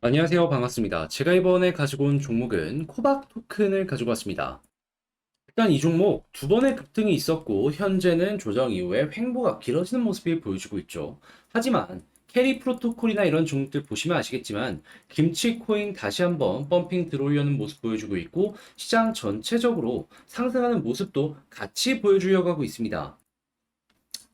안녕하세요. 반갑습니다. 제가 이번에 가지고 온 종목은 코박 토큰을 가지고 왔습니다. 일단 이 종목 두 번의 급등이 있었고 현재는 조정 이후에 횡보가 길어지는 모습을 보여주고 있죠. 하지만 캐리 프로토콜이나 이런 종목들 보시면 아시겠지만 김치코인 다시 한번 펌핑 들어오려는 모습 보여주고 있고 시장 전체적으로 상승하는 모습도 같이 보여주려고 하고 있습니다.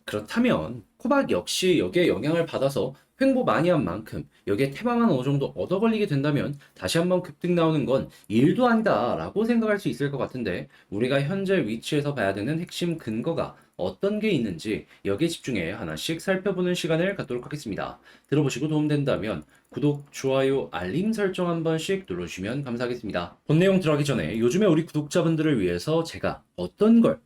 그렇다면 코박 역시 여기에 영향을 받아서 횡보 많이 한 만큼 여기에 테마만 어느 정도 얻어 걸리게 된다면 다시 한번 급등 나오는 건 일도 아니다 라고 생각할 수 있을 것 같은데 우리가 현재 위치에서 봐야 되는 핵심 근거가 어떤 게 있는지 여기에 집중해 하나씩 살펴보는 시간을 갖도록 하겠습니다. 들어보시고 도움된다면 구독, 좋아요, 알림 설정 한 번씩 눌러주시면 감사하겠습니다. 본 내용 들어가기 전에 요즘에 우리 구독자분들을 위해서 제가 어떤 걸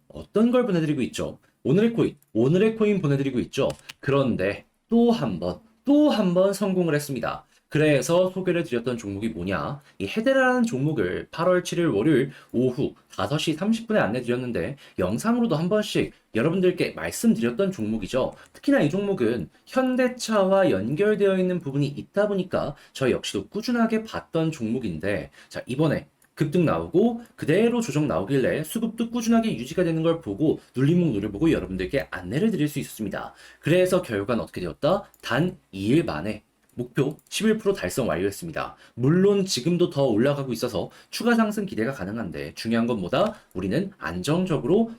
보내드리고 있죠? 오늘의 코인 보내드리고 있죠. 그런데 또 한 번 성공을 했습니다. 그래서 소개를 드렸던 종목이 뭐냐? 이 헤데라라는 종목을 8월 7일 월요일 오후 5시 30분에 안내드렸는데 영상으로도 한 번씩 여러분들께 말씀드렸던 종목이죠. 특히나 이 종목은 현대차와 연결되어 있는 부분이 있다 보니까 저 역시도 꾸준하게 봤던 종목인데 자, 이번에 급등 나오고 그대로 조정 나오길래 수급도 꾸준하게 유지가 되는 걸 보고 눌림목 노려보고 여러분들께 안내를 드릴 수 있었습니다. 그래서 결과는 어떻게 되었다? 단 2일 만에 목표 11% 달성 완료했습니다. 물론 지금도 더 올라가고 있어서 추가 상승 기대가 가능한데 중요한 건 뭐다? 우리는 안정적으로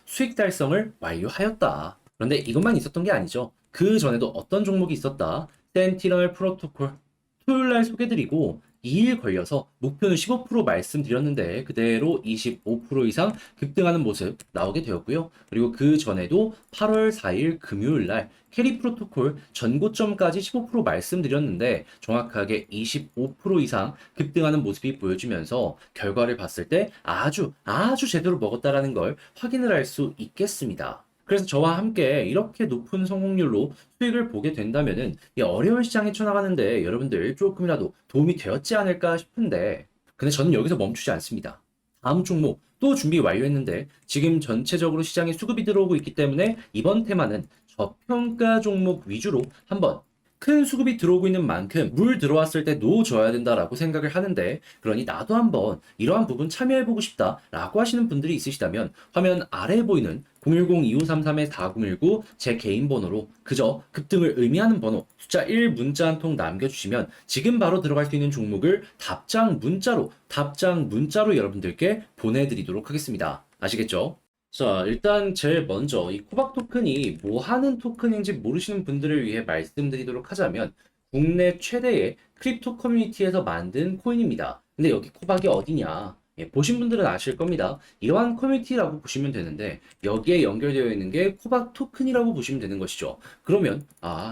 수익 달성을 완료하였다. 그런데 이것만 있었던 게 아니죠. 그 전에도 어떤 종목이 있었다? 센티널 프로토콜 토요일 날 소개드리고 2일 걸려서 목표는 15% 말씀드렸는데 그대로 25% 이상 급등하는 모습 나오게 되었고요. 그리고 그 전에도 8월 4일 금요일 날 캐리 프로토콜 전고점까지 15% 말씀드렸는데 정확하게 25% 이상 급등하는 모습이 보여지면서 결과를 봤을 때 아주 제대로 먹었다라는 걸 확인을 할 수 있겠습니다. 그래서 저와 함께 이렇게 높은 성공률로 수익을 보게 된다면은 이 어려운 시장에 쳐나가는데 여러분들 조금이라도 도움이 되었지 않을까 싶은데 근데 저는 여기서 멈추지 않습니다. 다음 종목 또 준비 완료했는데 지금 전체적으로 시장에 수급이 들어오고 있기 때문에 이번 테마는 저평가 종목 위주로 한번 큰 수급이 들어오고 있는 만큼 물 들어왔을 때 놓아줘야 된다라고 생각을 하는데 그러니 나도 한번 이러한 부분 참여해보고 싶다라고 하시는 분들이 있으시다면 화면 아래에 보이는 010-2533-4019 제 개인 번호로 그저 급등을 의미하는 번호 숫자 1 문자 한 통 남겨주시면 지금 바로 들어갈 수 있는 종목을 답장 문자로 여러분들께 보내드리도록 하겠습니다. 아시겠죠? 자, 일단 제일 먼저 이 코박 토큰이 뭐 하는 토큰인지 모르시는 분들을 위해 말씀드리도록 하자면 국내 최대의 크립토 커뮤니티에서 만든 코인입니다. 근데 여기 코박이 어디냐? 예, 보신 분들은 아실 겁니다. 이러한 커뮤니티라고 보시면 되는데 여기에 연결되어 있는 게 코박 토큰이라고 보시면 되는 것이죠. 그러면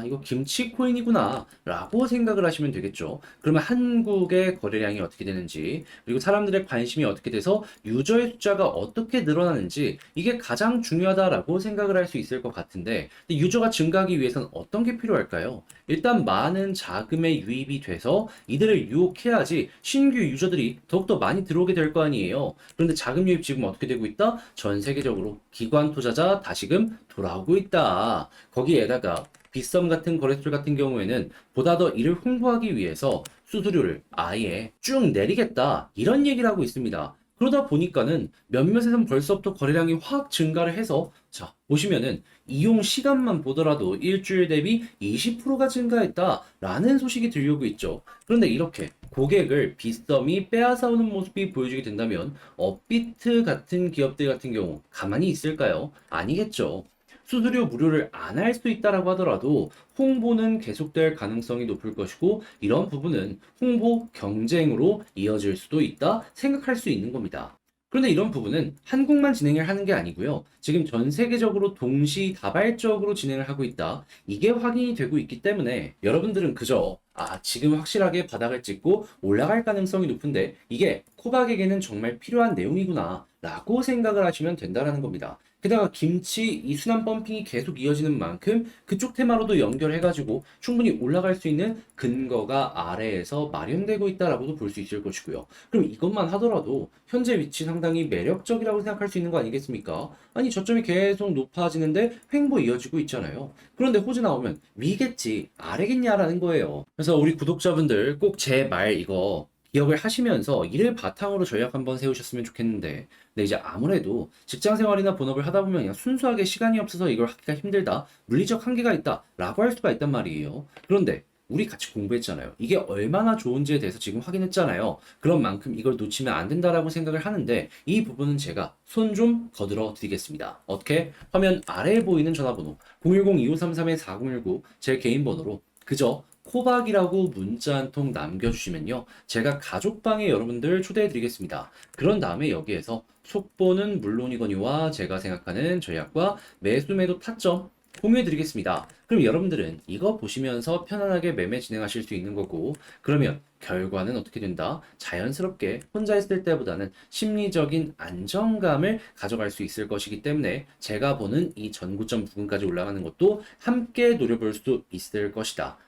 이거 김치 코인이구나 라고 생각을 하시면 되겠죠. 그러면 한국의 거래량이 어떻게 되는지 그리고 사람들의 관심이 어떻게 돼서 유저의 숫자가 어떻게 늘어나는지 이게 가장 중요하다라고 생각을 할 수 있을 것 같은데 유저가 증가하기 위해서는 어떤 게 필요할까요? 일단 많은 자금의 유입이 돼서 이들을 유혹해야지 신규 유저들이 더욱더 많이 들어오게 될 거 아니에요. 그런데 자금 유입 지금 어떻게 되고 있다? 전 세계적으로 기관 투자자 다시금 돌아오고 있다. 거기에다가 빗썸 같은 거래소들 같은 경우에는 보다 더 이를 홍보하기 위해서 수수료를 아예 쭉 내리겠다. 이런 얘기를 하고 있습니다. 그러다 보니까는 몇몇에선 벌써부터 거래량이 확 증가를 해서 자, 보시면은 이용 시간만 보더라도 일주일 대비 20%가 증가했다라는 소식이 들려오고 있죠. 그런데 이렇게 고객을 빗썸이 빼앗아오는 모습이 보여지게 된다면 업비트 같은 기업들 같은 경우 가만히 있을까요? 아니겠죠. 수수료 무료를 안 할 수 있다라고 하더라도 홍보는 계속될 가능성이 높을 것이고 이런 부분은 홍보 경쟁으로 이어질 수도 있다 생각할 수 있는 겁니다. 그런데 이런 부분은 한국만 진행을 하는 게 아니고요. 지금 전 세계적으로 동시다발적으로 진행을 하고 있다. 이게 확인이 되고 있기 때문에 여러분들은 그저 지금 확실하게 바닥을 찍고 올라갈 가능성이 높은데 이게 코박에게는 정말 필요한 내용이구나 라고 생각을 하시면 된다라는 겁니다. 게다가 김치 이 순환 펌핑이 계속 이어지는 만큼 그쪽 테마로도 연결해가지고 충분히 올라갈 수 있는 근거가 아래에서 마련되고 있다라고도 볼 수 있을 것이고요. 그럼 이것만 하더라도 현재 위치 상당히 매력적이라고 생각할 수 있는 거 아니겠습니까? 아니 저점이 계속 높아지는데 횡보 이어지고 있잖아요. 그런데 호재 나오면 위겠지 아래겠냐라는 거예요. 그래서 우리 구독자분들 꼭 제 말 이거 기억을 하시면서 이를 바탕으로 전략 한번 세우셨으면 좋겠는데, 근데 이제 아무래도 직장 생활이나 본업을 하다 보면 그냥 순수하게 시간이 없어서 이걸 하기가 힘들다, 물리적 한계가 있다 라고 할 수가 있단 말이에요. 그런데 우리 같이 공부했잖아요. 이게 얼마나 좋은지에 대해서 지금 확인했잖아요. 그런 만큼 이걸 놓치면 안 된다라고 생각을 하는데, 이 부분은 제가 손 좀 거들어 드리겠습니다. 어떻게? 화면 아래에 보이는 전화번호 010-2533-4019 제 개인 번호로 그저 코박이라고 문자 한 통 남겨주시면요, 제가 가족방에 여러분들 초대해드리겠습니다. 그런 다음에 여기에서 속보는 물론이거니와 제가 생각하는 전략과 매수 매도 타점 공유해드리겠습니다. 그럼 여러분들은 이거 보시면서 편안하게 매매 진행하실 수 있는 거고, 그러면 결과는 어떻게 된다? 자연스럽게 혼자 있을 때보다는 심리적인 안정감을 가져갈 수 있을 것이기 때문에 제가 보는 이 전고점 부근까지 올라가는 것도 함께 노려볼 수 있을 것이다.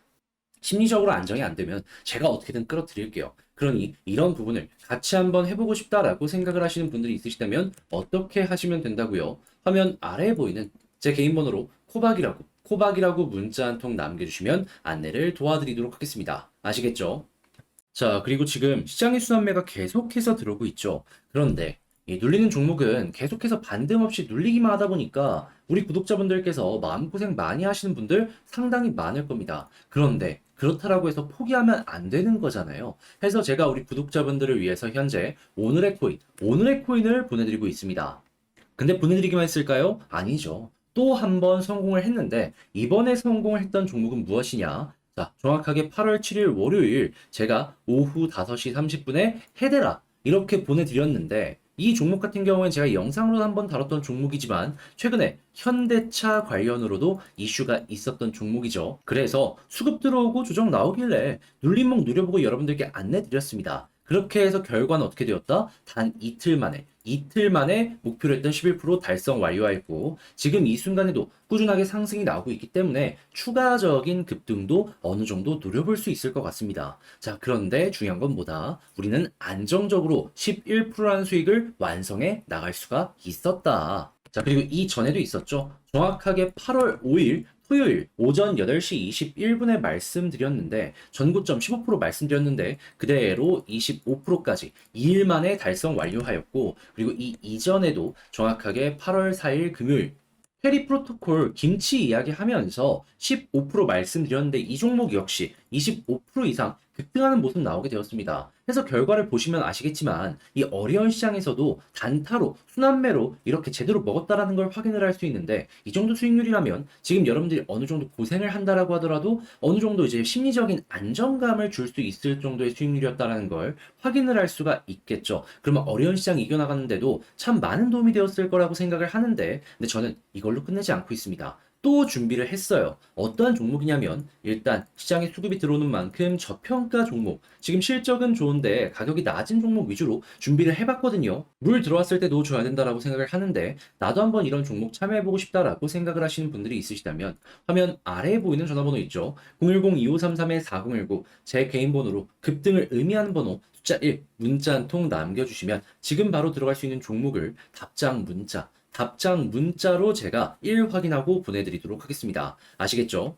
심리적으로 안정이 안 되면 제가 어떻게든 끌어드릴게요. 그러니 이런 부분을 같이 한번 해보고 싶다라고 생각을 하시는 분들이 있으시다면 어떻게 하시면 된다고요? 화면 아래에 보이는 제 개인 번호로 코박이라고 문자 한 통 남겨주시면 안내를 도와드리도록 하겠습니다. 아시겠죠? 자, 그리고 지금 시장의 순환매가 계속해서 들어오고 있죠. 그런데 이 눌리는 종목은 계속해서 반등 없이 눌리기만 하다 보니까 우리 구독자분들께서 마음고생 많이 하시는 분들 상당히 많을 겁니다. 그런데 그렇다라고 해서 포기하면 안 되는 거잖아요. 해서 제가 우리 구독자분들을 위해서 현재 오늘의 코인을 보내드리고 있습니다. 근데 보내드리기만 했을까요? 아니죠. 또 한 번 성공을 했는데 이번에 성공을 했던 종목은 무엇이냐? 자, 정확하게 8월 7일 월요일 제가 오후 5시 30분에 해대라 이렇게 보내드렸는데, 이 종목 같은 경우는 제가 영상으로 한번 다뤘던 종목이지만 최근에 현대차 관련으로도 이슈가 있었던 종목이죠. 그래서 수급 들어오고 조정 나오길래 눌림목 누려보고 여러분들께 안내 드렸습니다. 그렇게 해서 결과는 어떻게 되었다? 단 이틀 만에 목표로 했던 11% 달성 완료하였고, 지금 이 순간에도 꾸준하게 상승이 나오고 있기 때문에 추가적인 급등도 어느 정도 노려볼 수 있을 것 같습니다. 자, 그런데 중요한 건 뭐다? 우리는 안정적으로 11%라는 수익을 완성해 나갈 수가 있었다. 자, 그리고 이 전에도 있었죠. 정확하게 8월 5일 토요일 오전 8시 21분에 말씀드렸는데, 전고점 15% 말씀드렸는데 그대로 25%까지 2일 만에 달성 완료하였고, 그리고 이 이전에도 정확하게 8월 4일 금요일 페리 프로토콜 김치 이야기 하면서 15% 말씀드렸는데 이 종목 역시 25% 이상 급등하는 모습 나오게 되었습니다. 그래서 결과를 보시면 아시겠지만 이 어려운 시장에서도 단타로 순환매로 이렇게 제대로 먹었다라는 걸 확인을 할 수 있는데, 이 정도 수익률이라면 지금 여러분들이 어느 정도 고생을 한다라고 하더라도 어느 정도 이제 심리적인 안정감을 줄 수 있을 정도의 수익률이었다라는 걸 확인을 할 수가 있겠죠. 그러면 어려운 시장 이겨나가는데도 참 많은 도움이 되었을 거라고 생각을 하는데, 근데 저는 이걸로 끝내지 않고 있습니다. 또 준비를 했어요. 어떠한 종목이냐면, 일단 시장에 수급이 들어오는 만큼 저평가 종목, 지금 실적은 좋은데 가격이 낮은 종목 위주로 준비를 해봤거든요. 물 들어왔을 때 넣어줘야 된다라고 생각을 하는데, 나도 한번 이런 종목 참여해보고 싶다라고 생각을 하시는 분들이 있으시다면 화면 아래에 보이는 전화번호 있죠. 010-2533-4019 제 개인 번호로 급등을 의미하는 번호 숫자 1 문자 한 통 남겨주시면 지금 바로 들어갈 수 있는 종목을 답장 문자로 제가 1 확인하고 보내드리도록 하겠습니다. 아시겠죠?